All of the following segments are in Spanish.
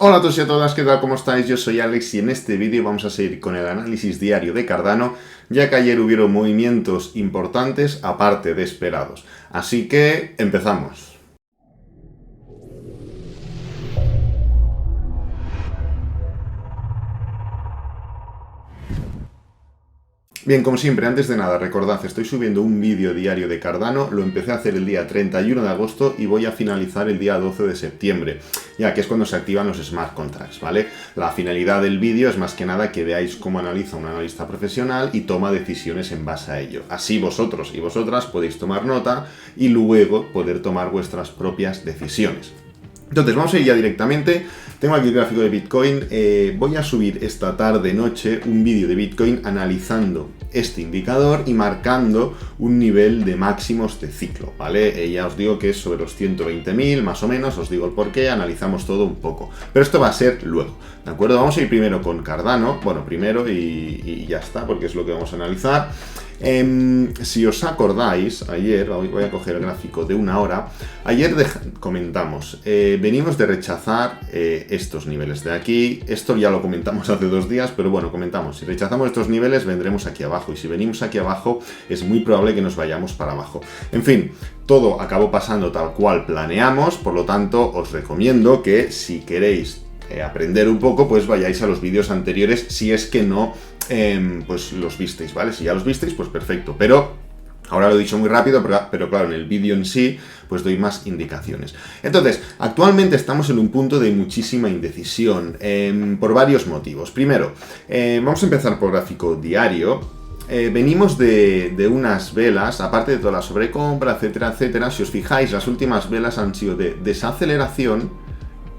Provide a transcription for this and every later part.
Hola a todos y a todas, ¿qué tal? ¿Cómo estáis? Yo soy Alex y en este vídeo vamos a seguir con el análisis diario de Cardano, ya que ayer hubieron movimientos importantes aparte de esperados. Así que empezamos. Bien, como siempre, antes de nada, recordad, estoy subiendo un vídeo diario de Cardano, lo empecé a hacer el día 31 de agosto y voy a finalizar el día 12 de septiembre, ya que es cuando se activan los smart contracts, ¿vale? La finalidad del vídeo es más que nada que veáis cómo analiza un analista profesional y toma decisiones en base a ello. Así vosotros y vosotras podéis tomar nota y luego poder tomar vuestras propias decisiones. Entonces, vamos a ir ya directamente. Tengo aquí el gráfico de Bitcoin. Voy a subir esta tarde-noche un vídeo de Bitcoin analizando este indicador y marcando un nivel de máximos de ciclo, ¿vale? Ya os digo que es sobre los 120.000, más o menos, os digo el porqué, analizamos todo un poco. Pero esto va a ser luego, ¿de acuerdo? Vamos a ir primero con Cardano, bueno, primero y ya está, porque es lo que vamos a analizar. Si os acordáis, ayer, voy a coger el gráfico de una hora, ayer comentamos, venimos de rechazar estos niveles de aquí, esto ya lo comentamos hace 2 días, pero bueno, comentamos, si rechazamos estos niveles vendremos aquí abajo, y si venimos aquí abajo es muy probable que nos vayamos para abajo. En fin, todo acabó pasando tal cual planeamos, por lo tanto os recomiendo que si queréis aprender un poco, pues vayáis a los vídeos anteriores si es que no pues los visteis, ¿vale? Si ya los visteis, pues perfecto, pero ahora lo he dicho muy rápido, pero claro, en el vídeo en sí, pues doy más indicaciones. Entonces, actualmente estamos en un punto de muchísima indecisión, por varios motivos. Primero, vamos a empezar por gráfico diario. Venimos de unas velas, aparte de toda la sobrecompra, etcétera, etcétera. Si os fijáis, las últimas velas han sido de desaceleración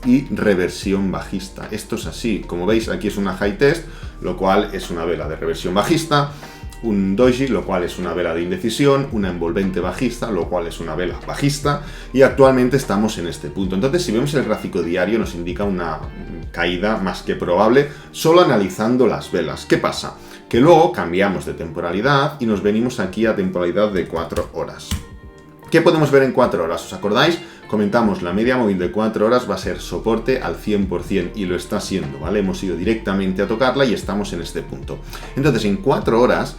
y reversión bajista. Esto es así, como veis aquí es una high test, lo cual es una vela de reversión bajista, un doji, lo cual es una vela de indecisión, una envolvente bajista, lo cual es una vela bajista, y actualmente estamos en este punto. Entonces, si vemos el gráfico diario, nos indica una caída más que probable, solo analizando las velas. ¿Qué pasa? Que luego cambiamos de temporalidad y nos venimos aquí a temporalidad de 4 horas. ¿Qué podemos ver en 4 horas? ¿Os acordáis? Comentamos, la media móvil de 4 horas va a ser soporte al 100% y lo está siendo, ¿vale? Hemos ido directamente a tocarla y estamos en este punto. Entonces, en 4 horas,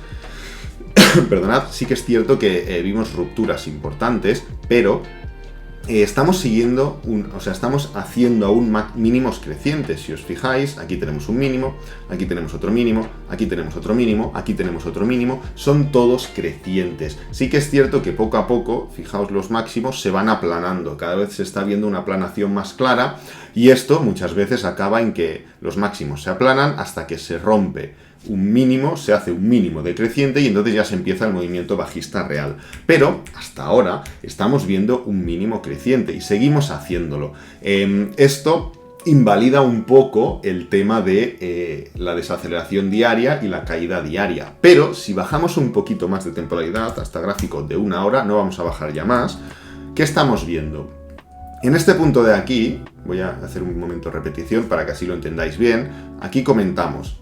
perdonad, sí que es cierto que vimos rupturas importantes, pero estamos siguiendo, estamos haciendo aún mínimos crecientes. Si os fijáis, aquí tenemos un mínimo, aquí tenemos otro mínimo, aquí tenemos otro mínimo, aquí tenemos otro mínimo, son todos crecientes. Sí que es cierto que poco a poco, fijaos, los máximos se van aplanando, cada vez se está viendo una aplanación más clara y esto muchas veces acaba en que los máximos se aplanan hasta que se rompe un mínimo, se hace un mínimo decreciente y entonces ya se empieza el movimiento bajista real. Pero hasta ahora estamos viendo un mínimo creciente y seguimos haciéndolo. Esto invalida un poco el tema de la desaceleración diaria y la caída diaria. Pero si bajamos un poquito más de temporalidad, hasta gráfico de 1 hora, no vamos a bajar ya más, ¿qué estamos viendo? En este punto de aquí, voy a hacer un momento de repetición para que así lo entendáis bien, aquí comentamos.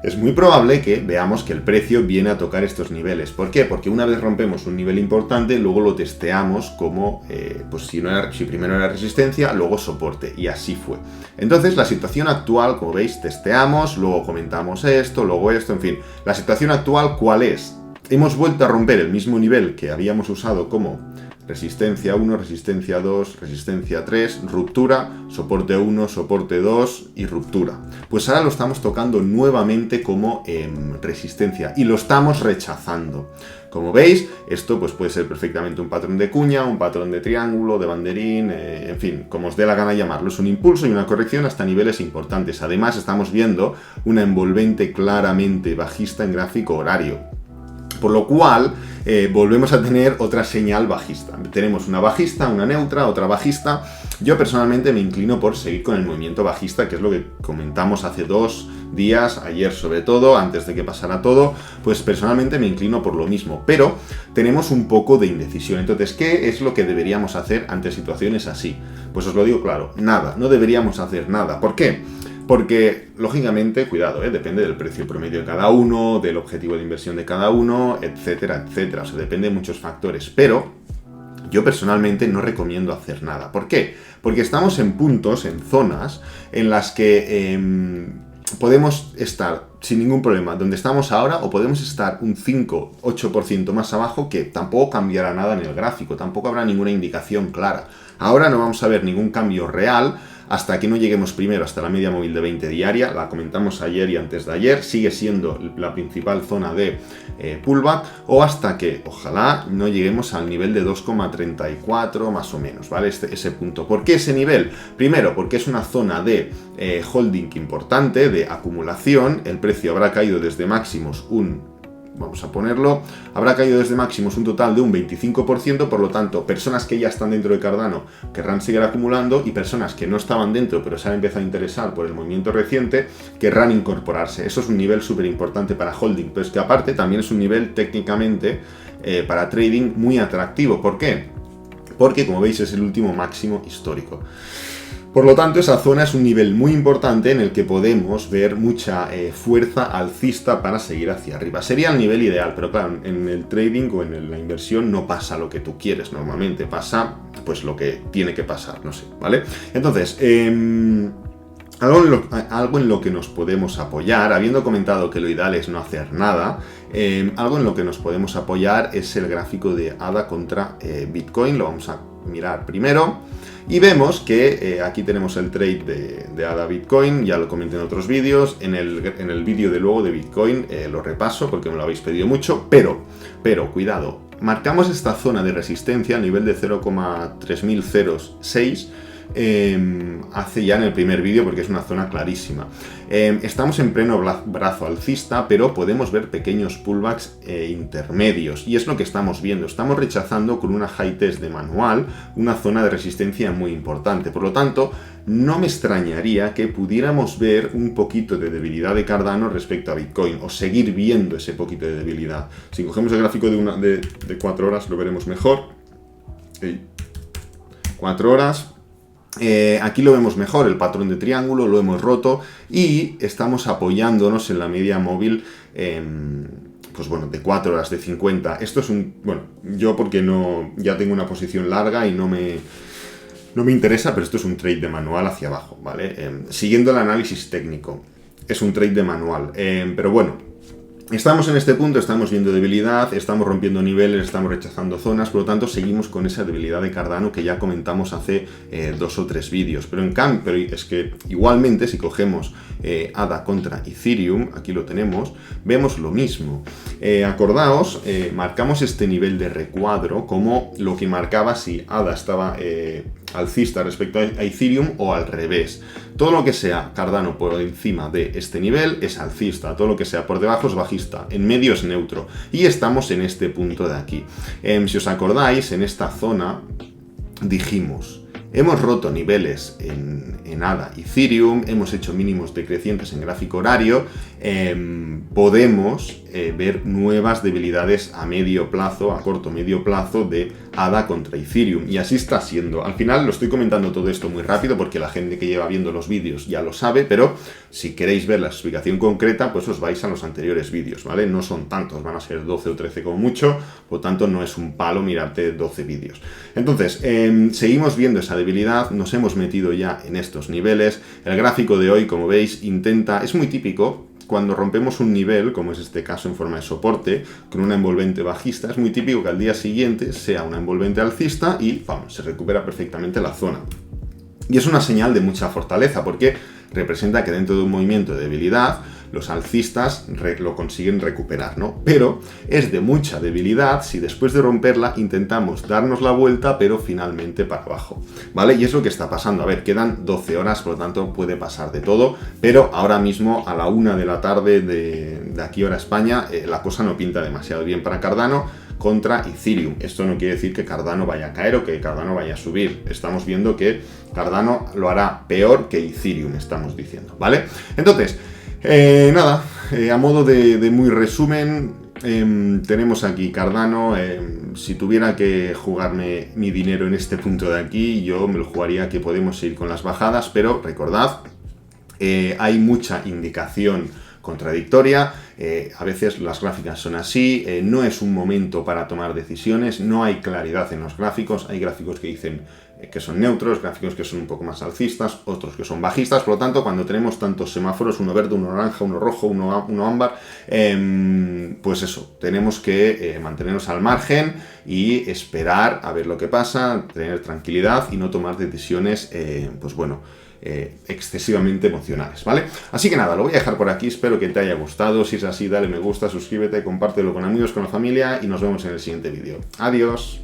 Es muy probable que veamos que el precio viene a tocar estos niveles. ¿Por qué? Porque una vez rompemos un nivel importante, luego lo testeamos como, pues si primero era resistencia, luego soporte, y así fue. Entonces, la situación actual, como veis, testeamos, luego comentamos esto, luego esto, en fin. La situación actual, ¿cuál es? Hemos vuelto a romper el mismo nivel que habíamos usado como resistencia 1, resistencia 2, resistencia 3, ruptura, soporte 1, soporte 2 y ruptura. Pues ahora lo estamos tocando nuevamente como resistencia y lo estamos rechazando. Como veis, esto pues puede ser perfectamente un patrón de cuña, un patrón de triángulo, de banderín, en fin, como os dé la gana llamarlo. Es un impulso y una corrección hasta niveles importantes. Además, estamos viendo una envolvente claramente bajista en gráfico horario. Por lo cual, volvemos a tener otra señal bajista. Tenemos una bajista, una neutra, otra bajista. Yo personalmente me inclino por seguir con el movimiento bajista, que es lo que comentamos hace 2 días, ayer sobre todo, antes de que pasara todo, pues personalmente me inclino por lo mismo. Pero tenemos un poco de indecisión. Entonces, ¿qué es lo que deberíamos hacer ante situaciones así? Pues os lo digo claro, nada, no deberíamos hacer nada. ¿Por qué? Porque, lógicamente, cuidado, depende del precio promedio de cada uno, del objetivo de inversión de cada uno, etcétera, etcétera. O sea, depende de muchos factores. Pero yo personalmente no recomiendo hacer nada. ¿Por qué? Porque estamos en puntos, en zonas, en las que podemos estar sin ningún problema donde estamos ahora, o podemos estar un 5-8% más abajo, que tampoco cambiará nada en el gráfico, tampoco habrá ninguna indicación clara. Ahora no vamos a ver ningún cambio real hasta que no lleguemos primero hasta la media móvil de 20 diaria, la comentamos ayer y antes de ayer, sigue siendo la principal zona de pullback, o hasta que, ojalá, no lleguemos al nivel de 2,34 más o menos, ¿vale? Ese punto. ¿Por qué ese nivel? Primero, porque es una zona de holding importante, de acumulación, el precio habrá caído desde máximos vamos a ponerlo, habrá caído desde máximos un total de un 25%, por lo tanto, personas que ya están dentro de Cardano querrán seguir acumulando, y personas que no estaban dentro pero se han empezado a interesar por el movimiento reciente querrán incorporarse. Eso es un nivel súper importante para holding, pero es que aparte también es un nivel técnicamente para trading muy atractivo. ¿Por qué? Porque, como veis, es el último máximo histórico. Por lo tanto, esa zona es un nivel muy importante en el que podemos ver mucha fuerza alcista para seguir hacia arriba. Sería el nivel ideal, pero claro, en el trading o en la inversión no pasa lo que tú quieres normalmente, pasa pues lo que tiene que pasar, no sé, ¿vale? Entonces, algo en lo que nos podemos apoyar, habiendo comentado que lo ideal es no hacer nada, algo en lo que nos podemos apoyar es el gráfico de ADA contra Bitcoin. Lo vamos a mirar primero. Y vemos que aquí tenemos el trade de ADA Bitcoin, ya lo comenté en otros vídeos, en el vídeo de luego de Bitcoin lo repaso porque me lo habéis pedido mucho, pero cuidado, marcamos esta zona de resistencia a nivel de 0,3006, hace ya en el primer vídeo, porque es una zona clarísima. Estamos en pleno brazo alcista, pero podemos ver pequeños pullbacks intermedios, y es lo que estamos viendo. Estamos rechazando con una high test de manual una zona de resistencia muy importante. Por lo tanto, no me extrañaría que pudiéramos ver un poquito de debilidad de Cardano respecto a Bitcoin, o seguir viendo ese poquito de debilidad. Si cogemos el gráfico de 4 horas lo veremos mejor. 4 horas. Aquí lo vemos mejor, el patrón de triángulo lo hemos roto y estamos apoyándonos en la media móvil, pues bueno, de 4 horas, de 50. Esto es yo porque ya tengo una posición larga y no me interesa, pero esto es un trade de manual hacia abajo, ¿vale? Siguiendo el análisis técnico, es un trade de manual, pero bueno. Estamos en este punto, estamos viendo debilidad, estamos rompiendo niveles, estamos rechazando zonas, por lo tanto seguimos con esa debilidad de Cardano que ya comentamos hace 2 o 3 vídeos. Pero es que igualmente si cogemos ADA contra Ethereum, aquí lo tenemos, vemos lo mismo. Acordaos, marcamos este nivel de recuadro como lo que marcaba si ADA estaba alcista respecto a Ethereum o al revés. Todo lo que sea Cardano por encima de este nivel es alcista, todo lo que sea por debajo es bajista, en medio es neutro, y estamos en este punto de aquí. Si os acordáis, en esta zona dijimos, hemos roto niveles en ADA y Ethereum, hemos hecho mínimos decrecientes en gráfico horario, podemos ver nuevas debilidades a medio plazo, a corto medio plazo de ADA contra Ethereum, y así está siendo. Al final lo estoy comentando todo esto muy rápido porque la gente que lleva viendo los vídeos ya lo sabe, pero si queréis ver la explicación concreta, pues os vais a los anteriores vídeos, ¿vale? No son tantos, van a ser 12 o 13 como mucho, por tanto no es un palo mirarte 12 vídeos. Entonces, seguimos viendo esa debilidad, nos hemos metido ya en estos niveles. El gráfico de hoy, como veis, es muy típico, cuando rompemos un nivel, como es este caso en forma de soporte, con una envolvente bajista, es muy típico que al día siguiente sea una envolvente alcista y se recupera perfectamente la zona. Y es una señal de mucha fortaleza, porque representa que dentro de un movimiento de debilidad, los alcistas lo consiguen recuperar, ¿no? Pero es de mucha debilidad si después de romperla intentamos darnos la vuelta, pero finalmente para abajo, ¿vale? Y es lo que está pasando. A ver, quedan 12 horas, por lo tanto puede pasar de todo, pero ahora mismo a la 1 de la tarde de aquí hora España, la cosa no pinta demasiado bien para Cardano contra Ethereum. Esto no quiere decir que Cardano vaya a caer o que Cardano vaya a subir. Estamos viendo que Cardano lo hará peor que Ethereum, estamos diciendo, ¿vale? Entonces, nada, a modo de muy resumen, tenemos aquí Cardano. Si tuviera que jugarme mi dinero en este punto de aquí, yo me lo jugaría que podemos ir con las bajadas, pero recordad, hay mucha indicación contradictoria. A veces las gráficas son así, no es un momento para tomar decisiones, no hay claridad en los gráficos, hay gráficos que dicen que son neutros, gráficos que son un poco más alcistas, otros que son bajistas. Por lo tanto, cuando tenemos tantos semáforos, uno verde, uno naranja, uno rojo, uno ámbar, pues eso, tenemos que mantenernos al margen y esperar a ver lo que pasa, tener tranquilidad y no tomar decisiones, pues bueno, excesivamente emocionales, ¿vale? Así que nada, lo voy a dejar por aquí, espero que te haya gustado. Si es así, dale me gusta, suscríbete, compártelo con amigos, con la familia y nos vemos en el siguiente vídeo. Adiós.